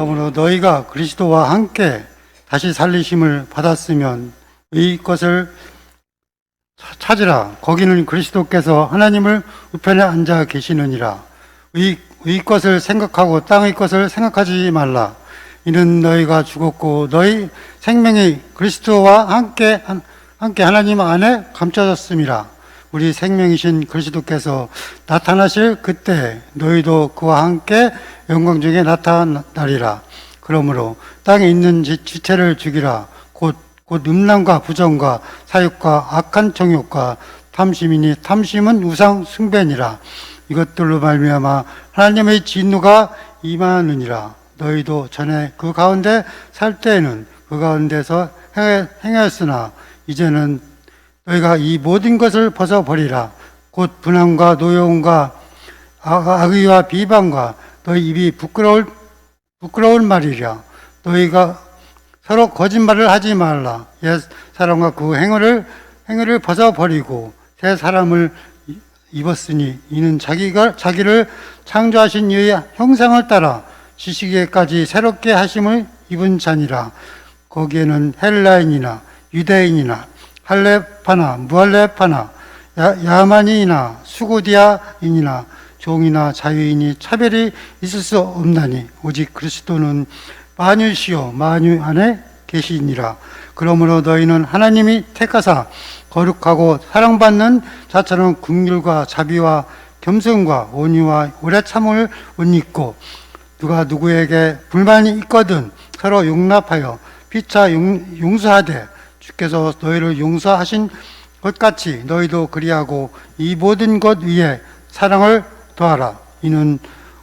그러므로 너희가 그리스도와 함께 다시 살리심을 받았으면 이 것을 찾으라. 거기는 그리스도께서 하나님을 우편에 앉아 계시느니라. 의 것을 생각하고 땅의 것을 생각하지 말라. 이는 너희가 죽었고 너희 생명이 그리스도와 함께 하나님 안에 감춰졌음이라. 우리 생명이신 그리스도께서 나타나실 그때 너희도 그와 함께 영광 중에 나타나리라. 그러므로 땅에 있는 지체를 죽이라. 곧 음란과 부정과 사욕과 악한 정욕과 탐심이니 탐심은 우상 숭배니라. 이것들로 말미암아 하나님의 진노가 임하느니라. 너희도 전에 그 가운데 살 때에는 그 가운데서 행하였으나 이제는 너희가 이 모든 것을 벗어버리라. 곧 분함과 노여움과 악의와 비방과 너희 입이 부끄러울 말이랴. 너희가 서로 거짓말을 하지 말라. 옛 사람과 그 행위를 벗어버리고 새 사람을 입었으니 이는 자기를 창조하신 이의 형상을 따라 지식에까지 새롭게 하심을 입은 자니라. 거기에는 헬라인이나 유대인이나 할레파나 무할레파나 야만인이나 수고디아인이나 종이나 자유인이 차별이 있을 수 없나니 오직 그리스도는 만유시요 만유 안에 계시니라. 그러므로 너희는 하나님이 택하사 거룩하고 사랑받는 자처럼 긍휼과 자비와 겸손과 온유와 오래 참을 옷 입고 누가 누구에게 불만이 있거든 서로 용납하여 피차 용서하되 주께서 너희를 용서하신 것 같이 너희도 그리하고 이 모든 것 위에 사랑을 더하라. 이는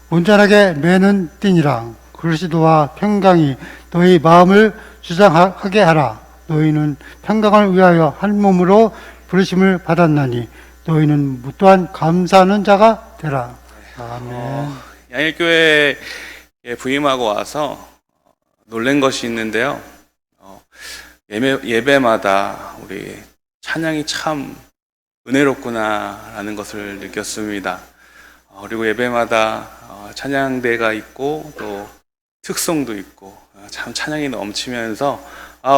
온전하게 매는 띠니라. 그리스도와 평강이 너희 마음을 주장하게 하라. 너희는 평강을 위하여 한 몸으로 부르심을 받았나니 너희는 또한 감사하는 자가 되라. 아멘. 양일교회에 부임하고 와서 놀란 것이 있는데요. 예배마다 우리 찬양이 참 은혜롭구나라는 것을 느꼈습니다. 그리고 예배마다 찬양대가 있고 또 특송도 있고 참 찬양이 넘치면서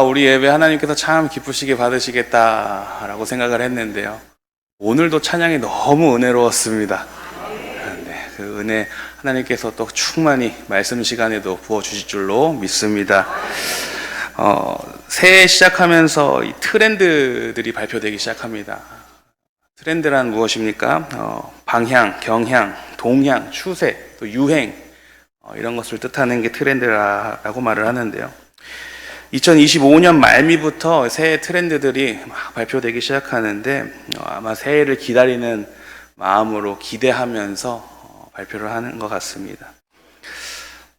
우리 예배 하나님께서 참 기쁘시게 받으시겠다라고 생각을 했는데요. 오늘도 찬양이 너무 은혜로웠습니다. 네, 그 은혜 하나님께서 또 충만히 말씀 시간에도 부어주실 줄로 믿습니다. 새해 시작하면서 이 트렌드들이 발표되기 시작합니다. 트렌드란 무엇입니까? 방향, 경향, 동향, 추세, 또 유행 이런 것을 뜻하는 게 트렌드라고 말을 하는데요. 2025년 말미부터 새해 트렌드들이 막 발표되기 시작하는데 아마 새해를 기다리는 마음으로 기대하면서 발표를 하는 것 같습니다.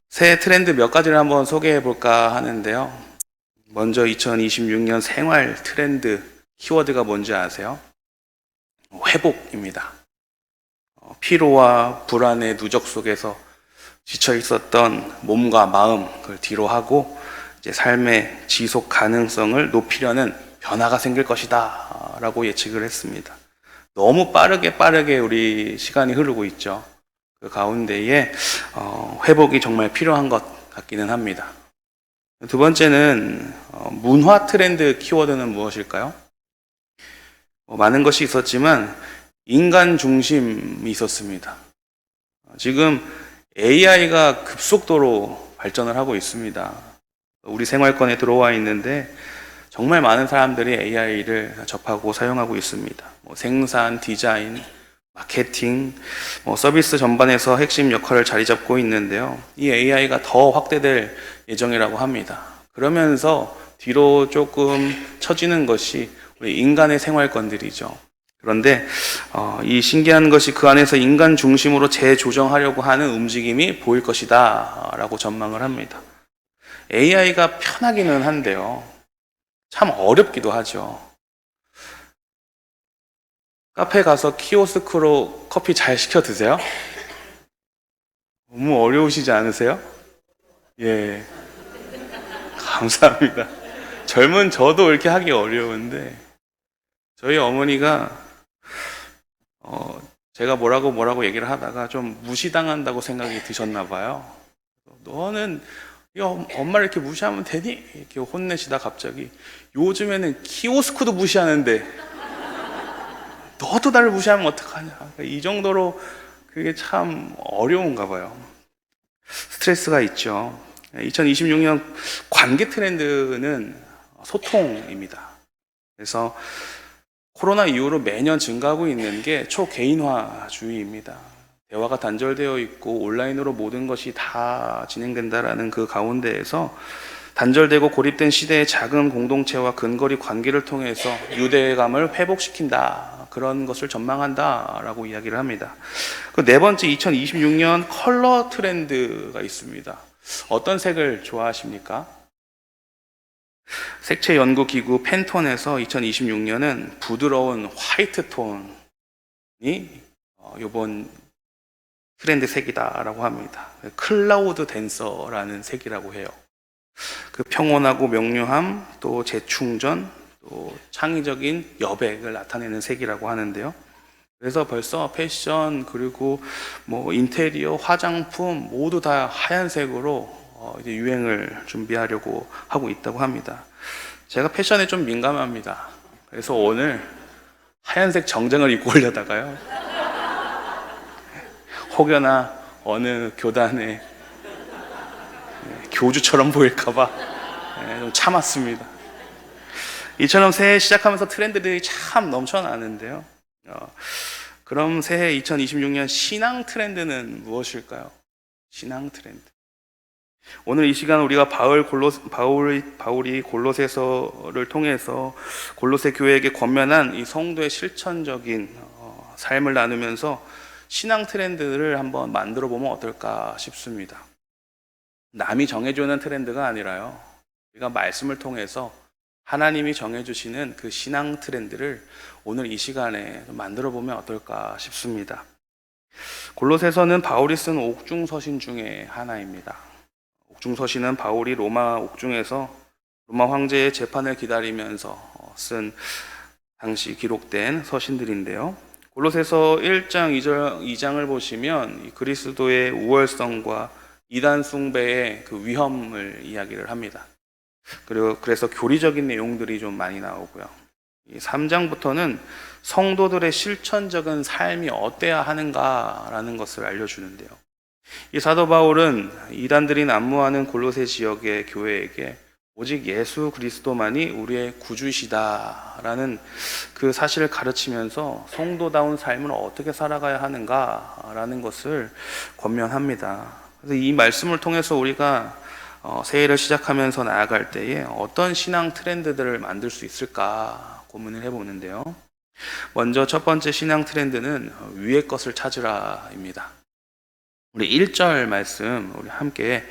새해 트렌드 몇 가지를 한번 소개해 볼까 하는데요. 먼저 2026년 생활 트렌드 키워드가 뭔지 아세요? 회복입니다. 피로와 불안의 누적 속에서 지쳐 있었던 몸과 마음 그걸 뒤로 하고 이제 삶의 지속 가능성을 높이려는 변화가 생길 것이다 라고 예측을 했습니다. 너무 빠르게 우리 시간이 흐르고 있죠. 그 가운데에 회복이 정말 필요한 것 같기는 합니다. 두 번째는 문화 트렌드 키워드는 무엇일까요? 많은 것이 있었지만 인간 중심이 있었습니다. 지금 AI가 급속도로 발전을 하고 있습니다. 우리 생활권에 들어와 있는데 정말 많은 사람들이 AI를 접하고 사용하고 있습니다. 생산, 디자인, 마케팅, 서비스 전반에서 핵심 역할을 자리 잡고 있는데요. 이 AI가 더 확대될 예정이라고 합니다. 그러면서 뒤로 조금 처지는 것이 우리 인간의 생활권들이죠. 그런데 이 신기한 것이 그 안에서 인간 중심으로 재조정하려고 하는 움직임이 보일 것이다 라고 전망을 합니다. AI가 편하기는 한데요. 참 어렵기도 하죠. 카페 가서 키오스크로 커피 잘 시켜 드세요? 너무 어려우시지 않으세요? 예. 감사합니다. 젊은 저도 이렇게 하기 어려운데, 저희 어머니가, 제가 뭐라고 얘기를 하다가 좀 무시당한다고 생각이 드셨나 봐요. 너는 이거 엄마를 이렇게 무시하면 되니? 이렇게 혼내시다 갑자기 요즘에는 키오스크도 무시하는데 너도 나를 무시하면 어떡하냐. 그러니까 이 정도로 그게 참 어려운가 봐요. 스트레스가 있죠. 2026년 관계 트렌드는 소통입니다. 그래서 코로나 이후로 매년 증가하고 있는 게 초개인화주의입니다. 대화가 단절되어 있고 온라인으로 모든 것이 다 진행된다라는 그 가운데에서 단절되고 고립된 시대의 작은 공동체와 근거리 관계를 통해서 유대감을 회복시킨다. 그런 것을 전망한다라고 이야기를 합니다. 그 네 번째 2026년 컬러 트렌드가 있습니다. 어떤 색을 좋아하십니까? 색채 연구 기구 팬톤에서 2026년은 부드러운 화이트 톤이 이번 트렌드 색이다라고 합니다. 클라우드 댄서라는 색이라고 해요. 그 평온하고 명료함, 또 재충전, 또 창의적인 여백을 나타내는 색이라고 하는데요. 그래서 벌써 패션 그리고 뭐 인테리어, 화장품 모두 다 하얀색으로 이제 유행을 준비하려고 하고 있다고 합니다. 제가 패션에 좀 민감합니다. 그래서 오늘 하얀색 정장을 입고 오려다가요. 혹여나 어느 교단에 교주처럼 보일까봐 좀 참았습니다. 이처럼 새해 시작하면서 트렌드들이 참 넘쳐나는데요. 그럼 새해 2026년 신앙 트렌드는 무엇일까요? 신앙 트렌드. 오늘 이 시간 우리가 바울이 골로새서를 통해서 골로새 교회에게 권면한 이 성도의 실천적인 삶을 나누면서 신앙 트렌드를 한번 만들어 보면 어떨까 싶습니다. 남이 정해주는 트렌드가 아니라요. 우리가 말씀을 통해서 하나님이 정해주시는 그 신앙 트렌드를 오늘 이 시간에 만들어 보면 어떨까 싶습니다. 골로새서는 바울이 쓴 옥중서신 중에 하나입니다. 옥중서신은 바울이 로마 옥중에서 로마 황제의 재판을 기다리면서 쓴 당시 기록된 서신들인데요. 골로새서 1장 2장을 보시면 그리스도의 우월성과 이단 숭배의 그 위험을 이야기를 합니다. 그래서 교리적인 내용들이 좀 많이 나오고요. 이 3장부터는 성도들의 실천적인 삶이 어때야 하는가라는 것을 알려주는데요. 이 사도 바울은 이단들이 난무하는 골로새 지역의 교회에게 오직 예수 그리스도만이 우리의 구주이시다라는 그 사실을 가르치면서 성도다운 삶을 어떻게 살아가야 하는가라는 것을 권면합니다. 그래서 이 말씀을 통해서 우리가 새해를 시작하면서 나아갈 때에 어떤 신앙 트렌드들을 만들 수 있을까 고민을 해보는데요. 먼저 첫 번째 신앙 트렌드는 위의 것을 찾으라입니다. 우리 1절 말씀 우리 함께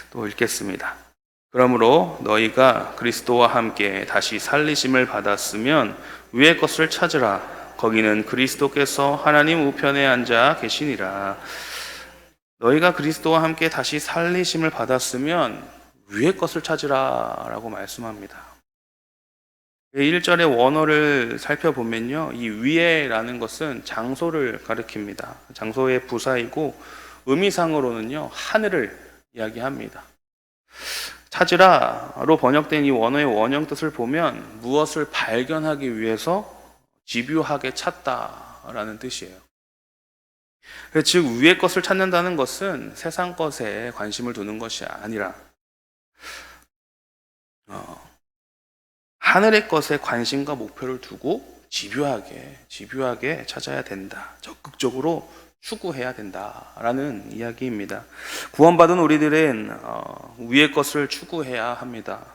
또 읽겠습니다. 그러므로 너희가 그리스도와 함께 다시 살리심을 받았으면 위의 것을 찾으라. 거기는 그리스도께서 하나님 우편에 앉아 계시니라. 너희가 그리스도와 함께 다시 살리심을 받았으면 위의 것을 찾으라 라고 말씀합니다. 1절의 원어를 살펴보면요, 이 위에라는 것은 장소를 가리킵니다. 장소의 부사이고 의미상으로는요 하늘을 이야기합니다. 찾으라로 번역된 이 원어의 원형 뜻을 보면 무엇을 발견하기 위해서 집요하게 찾다라는 뜻이에요. 즉 위의 것을 찾는다는 것은 세상 것에 관심을 두는 것이 아니라 하늘의 것에 관심과 목표를 두고 집요하게 찾아야 된다. 적극적으로 추구해야 된다라는 이야기입니다. 구원받은 우리들은 위의 것을 추구해야 합니다.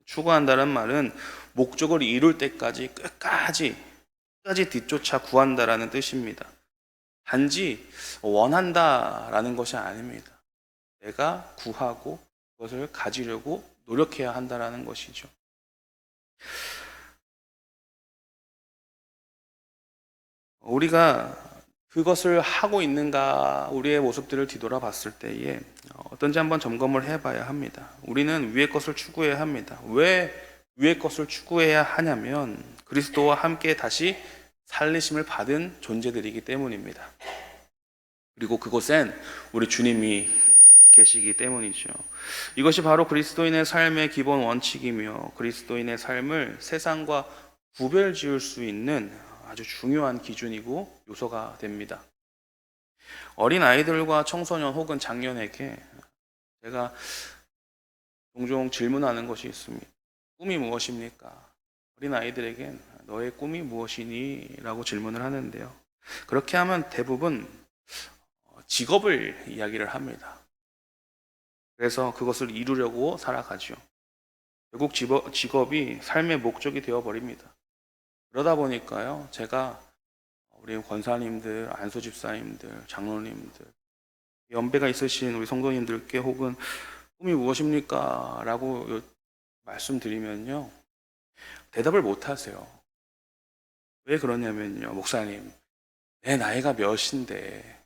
추구한다는 말은 목적을 이룰 때까지 끝까지 뒤쫓아 구한다라는 뜻입니다. 단지 원한다라는 것이 아닙니다. 내가 구하고 그것을 가지려고 노력해야 한다라는 것이죠. 우리가 그것을 하고 있는가, 우리의 모습들을 뒤돌아봤을 때에 어떤지 한번 점검을 해봐야 합니다. 우리는 위의 것을 추구해야 합니다. 왜 위의 것을 추구해야 하냐면 그리스도와 함께 다시 살리심을 받은 존재들이기 때문입니다. 그리고 그곳엔 우리 주님이 계시기 때문이죠. 이것이 바로 그리스도인의 삶의 기본 원칙이며 그리스도인의 삶을 세상과 구별 지을 수 있는 아주 중요한 기준이고 요소가 됩니다. 어린 아이들과 청소년 혹은 장년에게 제가 종종 질문하는 것이 있습니다. 꿈이 무엇입니까? 어린 아이들에겐 너의 꿈이 무엇이니? 라고 질문을 하는데요. 그렇게 하면 대부분 직업을 이야기를 합니다. 그래서 그것을 이루려고 살아가죠. 결국 직업이 삶의 목적이 되어버립니다. 그러다 보니까요, 제가 우리 권사님들, 안수 집사님들, 장로님들, 연배가 있으신 우리 성도님들께 혹은 꿈이 무엇입니까? 라고 말씀드리면요, 대답을 못 하세요. 왜 그러냐면요, 목사님, 내 나이가 몇인데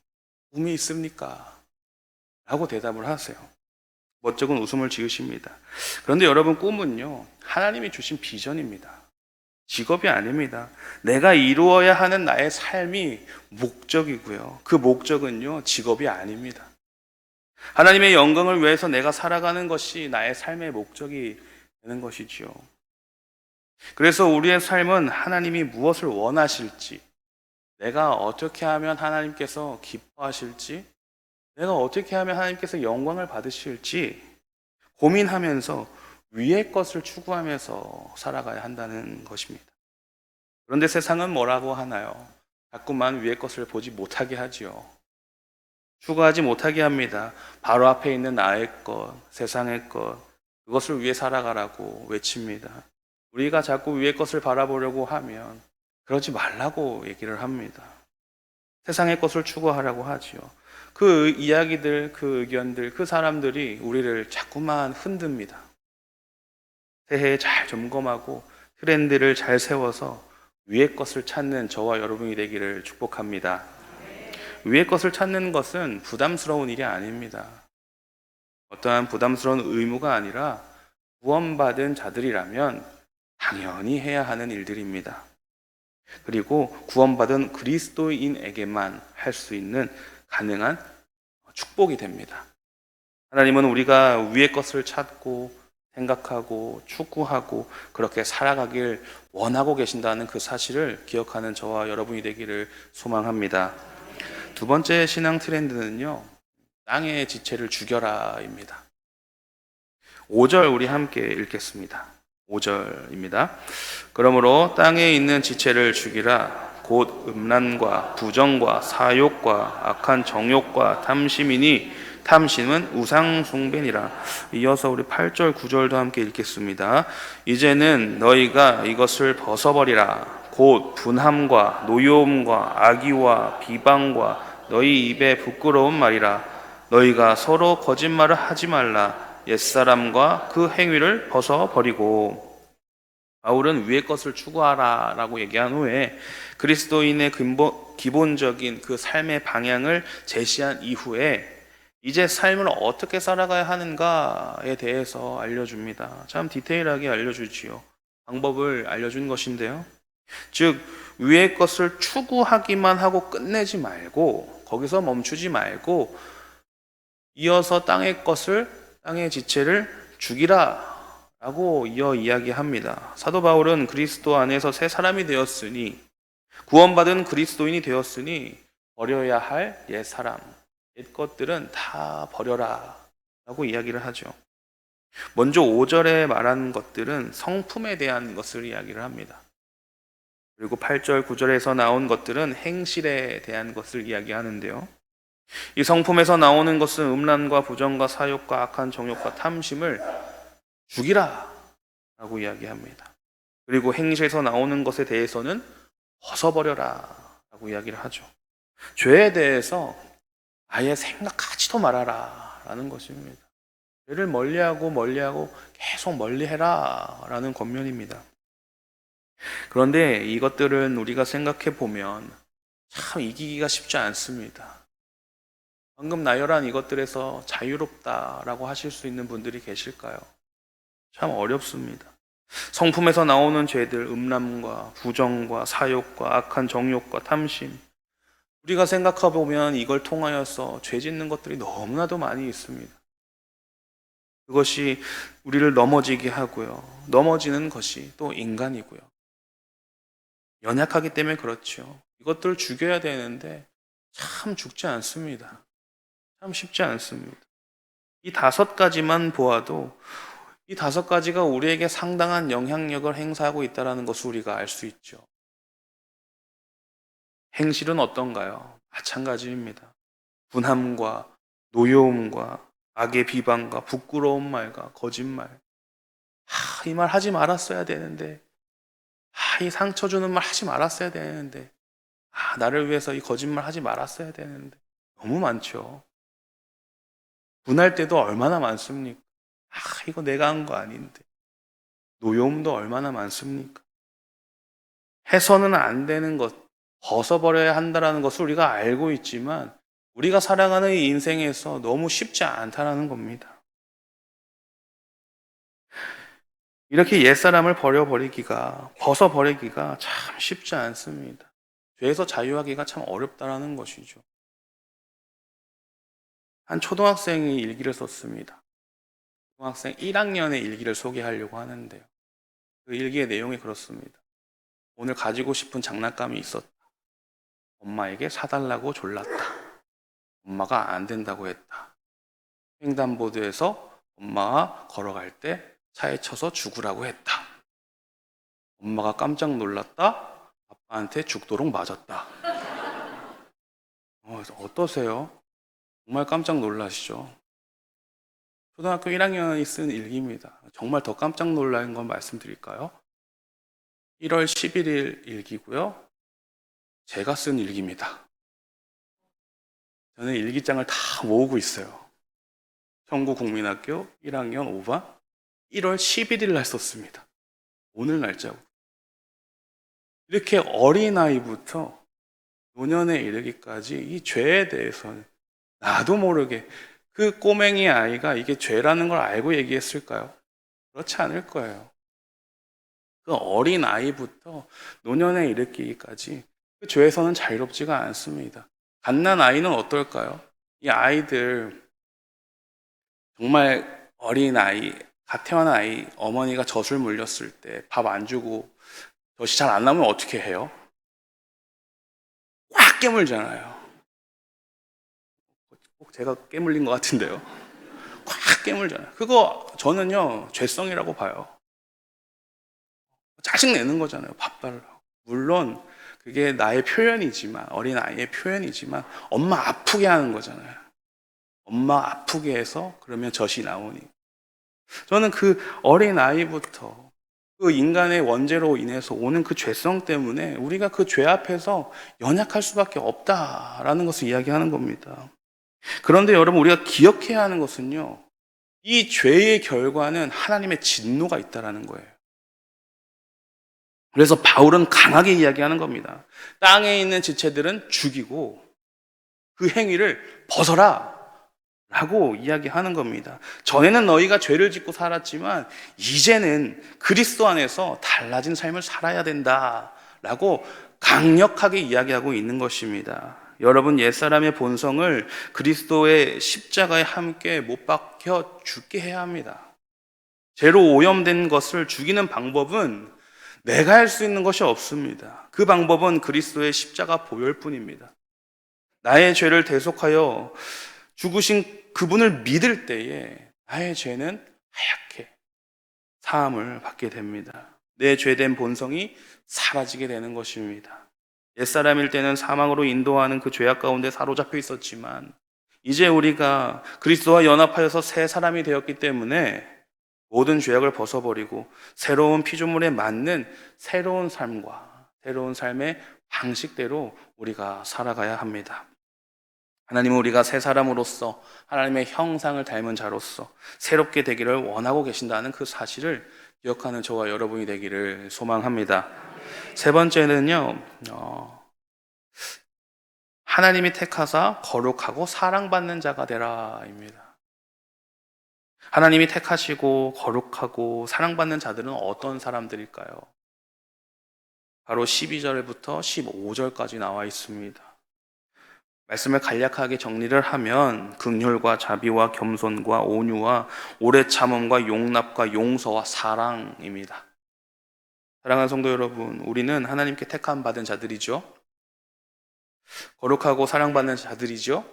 꿈이 있습니까? 라고 대답을 하세요. 멋쩍은 웃음을 지으십니다. 그런데 여러분, 꿈은요, 하나님이 주신 비전입니다. 직업이 아닙니다. 내가 이루어야 하는 나의 삶이 목적이고요. 그 목적은요, 직업이 아닙니다. 하나님의 영광을 위해서 내가 살아가는 것이 나의 삶의 목적이 되는 것이지요. 그래서 우리의 삶은 하나님이 무엇을 원하실지, 내가 어떻게 하면 하나님께서 기뻐하실지, 내가 어떻게 하면 하나님께서 영광을 받으실지 고민하면서 위의 것을 추구하면서 살아가야 한다는 것입니다. 그런데 세상은 뭐라고 하나요? 자꾸만 위의 것을 보지 못하게 하지요. 추구하지 못하게 합니다. 바로 앞에 있는 나의 것, 세상의 것, 그것을 위해 살아가라고 외칩니다. 우리가 자꾸 위의 것을 바라보려고 하면 그러지 말라고 얘기를 합니다. 세상의 것을 추구하라고 하지요. 그 이야기들, 그 의견들, 그 사람들이 우리를 자꾸만 흔듭니다. 새해에 잘 점검하고 트렌드를 잘 세워서 위의 것을 찾는 저와 여러분이 되기를 축복합니다. 위의 것을 찾는 것은 부담스러운 일이 아닙니다. 어떠한 부담스러운 의무가 아니라 구원받은 자들이라면 당연히 해야 하는 일들입니다. 그리고 구원받은 그리스도인에게만 할 수 있는 가능한 축복이 됩니다. 하나님은 우리가 위의 것을 찾고 생각하고 추구하고 그렇게 살아가길 원하고 계신다는 그 사실을 기억하는 저와 여러분이 되기를 소망합니다. 두 번째 신앙 트렌드는요, 땅의 지체를 죽여라입니다. 5절 우리 함께 읽겠습니다. 5절입니다. 그러므로 땅에 있는 지체를 죽이라. 곧 음란과 부정과 사욕과 악한 정욕과 탐심이니 탐심은 우상 숭배니라. 이어서 우리 8절 9절도 함께 읽겠습니다. 이제는 너희가 이것을 벗어버리라. 곧 분함과 노여움과 악의와 비방과 너희 입에 부끄러운 말이라. 너희가 서로 거짓말을 하지 말라. 옛사람과 그 행위를 벗어버리고. 바울은 위의 것을 추구하라 라고 얘기한 후에 그리스도인의 기본적인 그 삶의 방향을 제시한 이후에 이제 삶을 어떻게 살아가야 하는가에 대해서 알려줍니다. 참 디테일하게 알려주지요. 방법을 알려준 것인데요. 즉 위의 것을 추구하기만 하고 끝내지 말고 거기서 멈추지 말고 이어서 땅의 지체를 죽이라 라고 이어 이야기합니다. 사도 바울은 그리스도 안에서 새 사람이 되었으니 구원받은 그리스도인이 되었으니 버려야 할 옛 사람, 옛 것들은 다 버려라 라고 이야기를 하죠. 먼저 5절에 말한 것들은 성품에 대한 것을 이야기를 합니다. 그리고 8절, 9절에서 나온 것들은 행실에 대한 것을 이야기하는데요. 이 성품에서 나오는 것은 음란과 부정과 사욕과 악한 정욕과 탐심을 죽이라 라고 이야기합니다. 그리고 행실에서 나오는 것에 대해서는 벗어버려라 라고 이야기를 하죠. 죄에 대해서 아예 생각하지도 말아라 라는 것입니다. 죄를 멀리하고 계속 멀리해라 라는 권면입니다. 그런데 이것들은 우리가 생각해 보면 참 이기기가 쉽지 않습니다. 방금 나열한 이것들에서 자유롭다라고 하실 수 있는 분들이 계실까요? 참 어렵습니다. 성품에서 나오는 죄들, 음란과 부정과 사욕과 악한 정욕과 탐심, 우리가 생각해보면 이걸 통하여서 죄 짓는 것들이 너무나도 많이 있습니다. 그것이 우리를 넘어지게 하고요. 넘어지는 것이 또 인간이고요. 연약하기 때문에 그렇죠. 이것들을 죽여야 되는데 참 죽지 않습니다. 참 쉽지 않습니다. 이 5가지만 보아도 이 5가지가 우리에게 상당한 영향력을 행사하고 있다는 것을 우리가 알 수 있죠. 행실은 어떤가요? 마찬가지입니다. 분함과 노여움과 악의 비방과 부끄러운 말과 거짓말. 이 말 하지 말았어야 되는데, 이 상처 주는 말 하지 말았어야 되는데, 나를 위해서 이 거짓말 하지 말았어야 되는데. 너무 많죠. 분할 때도 얼마나 많습니까? 이거 내가 한 거 아닌데. 노여움도 얼마나 많습니까? 해서는 안 되는 것, 벗어버려야 한다는 것을 우리가 알고 있지만 우리가 살아가는 이 인생에서 너무 쉽지 않다는 겁니다. 이렇게 옛사람을 벗어버리기가 참 쉽지 않습니다. 죄에서 자유하기가 참 어렵다는 것이죠. 한 초등학생이 일기를 썼습니다. 초등학생 1학년의 일기를 소개하려고 하는데요. 그 일기의 내용이 그렇습니다. 오늘 가지고 싶은 장난감이 있었다. 엄마에게 사달라고 졸랐다. 엄마가 안 된다고 했다. 횡단보도에서 엄마가 걸어갈 때 차에 쳐서 죽으라고 했다. 엄마가 깜짝 놀랐다. 아빠한테 죽도록 맞았다. 어떠세요? 정말 깜짝 놀라시죠? 초등학교 1학년이 쓴 일기입니다. 정말 더 깜짝 놀라는 건 말씀드릴까요? 1월 11일 일기고요. 제가 쓴 일기입니다. 저는 일기장을 다 모으고 있어요. 청구국민학교 1학년 5반 1월 11일 날 썼습니다. 오늘 날짜고. 이렇게 어린아이부터 노년에 이르기까지 이 죄에 대해서는 나도 모르게 그 꼬맹이 아이가 이게 죄라는 걸 알고 얘기했을까요? 그렇지 않을 거예요. 그 어린아이부터 노년에 이르기까지 그 죄에서는 자유롭지가 않습니다. 갓난 아이는 어떨까요? 이 아이들 정말 어린아이, 갓 태어난 아이, 어머니가 젖을 물렸을 때 밥 안 주고 젖이 잘 안 나오면 어떻게 해요? 꽉 깨물잖아요. 꼭 제가 깨물린 것 같은데요. 꽉 깨물잖아요. 그거 저는요 죄성이라고 봐요. 짜증내는 거잖아요. 밥 달라고. 물론 그게 나의 표현이지만, 어린아이의 표현이지만 엄마 아프게 하는 거잖아요. 엄마 아프게 해서 그러면 젖이 나오니. 저는 그 어린아이부터 그 인간의 원죄로 인해서 오는 그 죄성 때문에 우리가 그 죄 앞에서 연약할 수밖에 없다라는 것을 이야기하는 겁니다. 그런데 여러분, 우리가 기억해야 하는 것은요, 이 죄의 결과는 하나님의 진노가 있다라는 거예요. 그래서 바울은 강하게 이야기하는 겁니다. 땅에 있는 지체들은 죽이고 그 행위를 벗어라 라고 이야기하는 겁니다. 전에는 너희가 죄를 짓고 살았지만 이제는 그리스도 안에서 달라진 삶을 살아야 된다 라고 강력하게 이야기하고 있는 것입니다. 여러분, 옛사람의 본성을 그리스도의 십자가에 함께 못 박혀 죽게 해야 합니다. 죄로 오염된 것을 죽이는 방법은 내가 할 수 있는 것이 없습니다. 그 방법은 그리스도의 십자가 보혈뿐입니다. 나의 죄를 대속하여 죽으신 그분을 믿을 때에 나의 죄는 하얗게 사함을 받게 됩니다. 내 죄된 본성이 사라지게 되는 것입니다. 옛사람일 때는 사망으로 인도하는 그 죄악 가운데 사로잡혀 있었지만 이제 우리가 그리스도와 연합하여서 새 사람이 되었기 때문에 모든 죄악을 벗어버리고 새로운 피조물에 맞는 새로운 삶과 새로운 삶의 방식대로 우리가 살아가야 합니다. 하나님은 우리가 새 사람으로서 하나님의 형상을 닮은 자로서 새롭게 되기를 원하고 계신다는 그 사실을 기억하는 저와 여러분이 되기를 소망합니다. 세 번째는요, 하나님이 택하사 거룩하고 사랑받는 자가 되라입니다. 하나님이 택하시고 거룩하고 사랑받는 자들은 어떤 사람들일까요? 바로 12절부터 15절까지 나와 있습니다. 말씀을 간략하게 정리를 하면 긍휼과 자비와 겸손과 온유와 오래 참음과 용납과 용서와 사랑입니다. 사랑하는 성도 여러분, 우리는 하나님께 택함 받은 자들이죠. 거룩하고 사랑받는 자들이죠.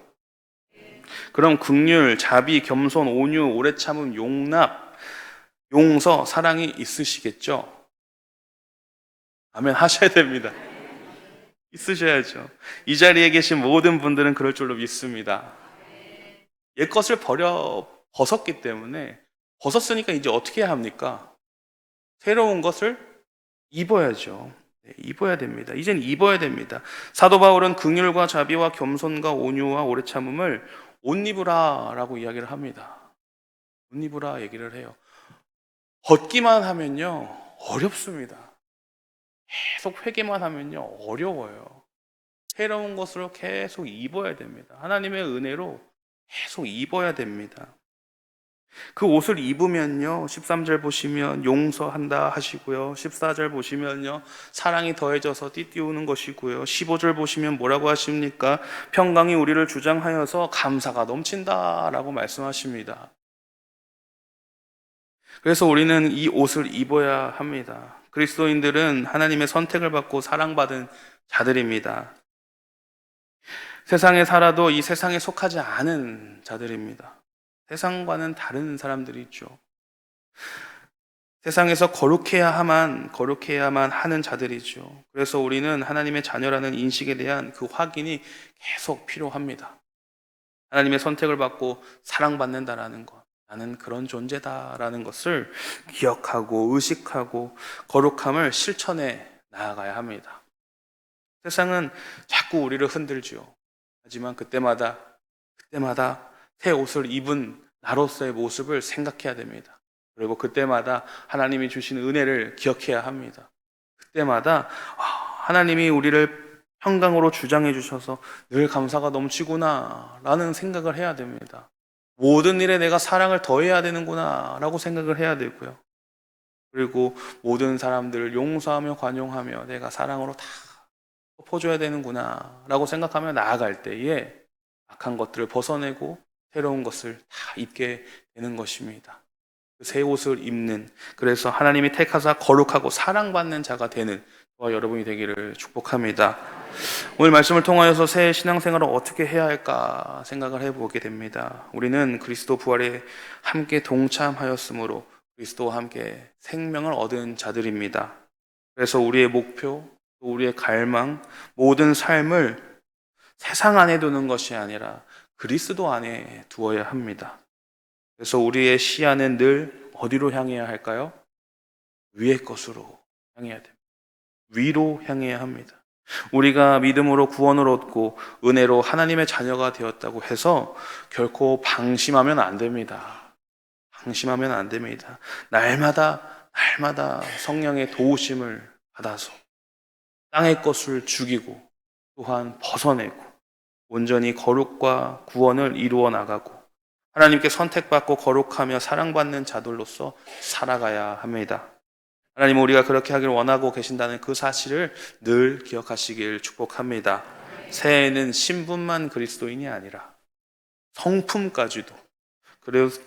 그럼 긍휼, 자비, 겸손, 온유, 오래 참음, 용납, 용서, 사랑이 있으시겠죠? 아멘 하셔야 됩니다. 있으셔야죠. 이 자리에 계신 모든 분들은 그럴 줄로 믿습니다. 옛것을 벗었기 때문에, 벗었으니까 이제 어떻게 해야 합니까? 새로운 것을 입어야죠. 네, 입어야 됩니다. 이젠 입어야 됩니다. 사도 바울은 긍휼과 자비와 겸손과 온유와 오래 참음을 옷 입으라 라고 이야기를 합니다. 옷 입으라 얘기를 해요. 벗기만 하면요 어렵습니다. 계속 회개만 하면요 어려워요. 새로운 것으로 계속 입어야 됩니다. 하나님의 은혜로 계속 입어야 됩니다. 그 옷을 입으면요 13절 보시면 용서한다 하시고요, 14절 보시면요 사랑이 더해져서 띠띠우는 것이고요, 15절 보시면 뭐라고 하십니까? 평강이 우리를 주장하여서 감사가 넘친다 라고 말씀하십니다. 그래서 우리는 이 옷을 입어야 합니다. 그리스도인들은 하나님의 선택을 받고 사랑받은 자들입니다. 세상에 살아도 이 세상에 속하지 않은 자들입니다. 세상과는 다른 사람들이 있죠. 세상에서 거룩해야만 하는 자들이죠. 그래서 우리는 하나님의 자녀라는 인식에 대한 그 확인이 계속 필요합니다. 하나님의 선택을 받고 사랑받는다라는 것, 나는 그런 존재다라는 것을 기억하고 의식하고 거룩함을 실천해 나아가야 합니다. 세상은 자꾸 우리를 흔들죠. 하지만 그때마다 새 옷을 입은 나로서의 모습을 생각해야 됩니다. 그리고 그때마다 하나님이 주신 은혜를 기억해야 합니다. 그때마다 하나님이 우리를 평강으로 주장해 주셔서 늘 감사가 넘치구나 라는 생각을 해야 됩니다. 모든 일에 내가 사랑을 더해야 되는구나 라고 생각을 해야 되고요. 그리고 모든 사람들을 용서하며 관용하며 내가 사랑으로 다 덮어줘야 되는구나 라고 생각하며 나아갈 때에 악한 것들을 벗어내고 새로운 것을 다 입게 되는 것입니다. 새 옷을 입는, 그래서 하나님이 택하사 거룩하고 사랑받는 자가 되는 저와 여러분이 되기를 축복합니다. 오늘 말씀을 통하여서 새 신앙생활을 어떻게 해야 할까 생각을 해보게 됩니다. 우리는 그리스도 부활에 함께 동참하였으므로 그리스도와 함께 생명을 얻은 자들입니다. 그래서 우리의 목표, 우리의 갈망, 모든 삶을 세상 안에 두는 것이 아니라 그리스도 안에 두어야 합니다. 그래서 우리의 시야는 늘 어디로 향해야 할까요? 위의 것으로 향해야 됩니다. 위로 향해야 합니다. 우리가 믿음으로 구원을 얻고 은혜로 하나님의 자녀가 되었다고 해서 결코 방심하면 안 됩니다. 방심하면 안 됩니다. 날마다 성령의 도우심을 받아서 땅의 것을 죽이고 또한 벗어내고 온전히 거룩과 구원을 이루어 나가고 하나님께 선택받고 거룩하며 사랑받는 자들로서 살아가야 합니다. 하나님은 우리가 그렇게 하길 원하고 계신다는 그 사실을 늘 기억하시길 축복합니다. 새해에는 신분만 그리스도인이 아니라 성품까지도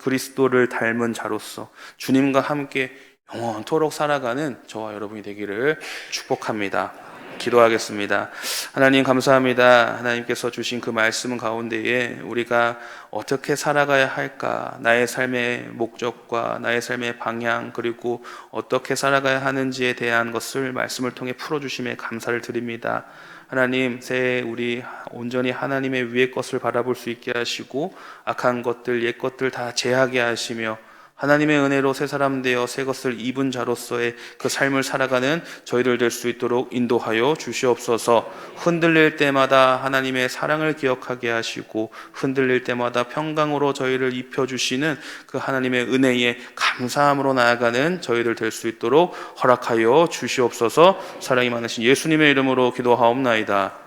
그리스도를 닮은 자로서 주님과 함께 영원토록 살아가는 저와 여러분이 되기를 축복합니다. 기도하겠습니다. 하나님 감사합니다. 하나님께서 주신 그 말씀 가운데에 우리가 어떻게 살아가야 할까, 나의 삶의 목적과 나의 삶의 방향, 그리고 어떻게 살아가야 하는지에 대한 것을 말씀을 통해 풀어주심에 감사를 드립니다. 하나님, 새해 우리 온전히 하나님의 위의 것을 바라볼 수 있게 하시고 악한 것들, 옛 것들 다 제하게 하시며 하나님의 은혜로 새 사람 되어 새 것을 입은 자로서의 그 삶을 살아가는 저희들 될 수 있도록 인도하여 주시옵소서. 흔들릴 때마다 하나님의 사랑을 기억하게 하시고 흔들릴 때마다 평강으로 저희를 입혀주시는 그 하나님의 은혜에 감사함으로 나아가는 저희들 될 수 있도록 허락하여 주시옵소서. 사랑이 많으신 예수님의 이름으로 기도하옵나이다.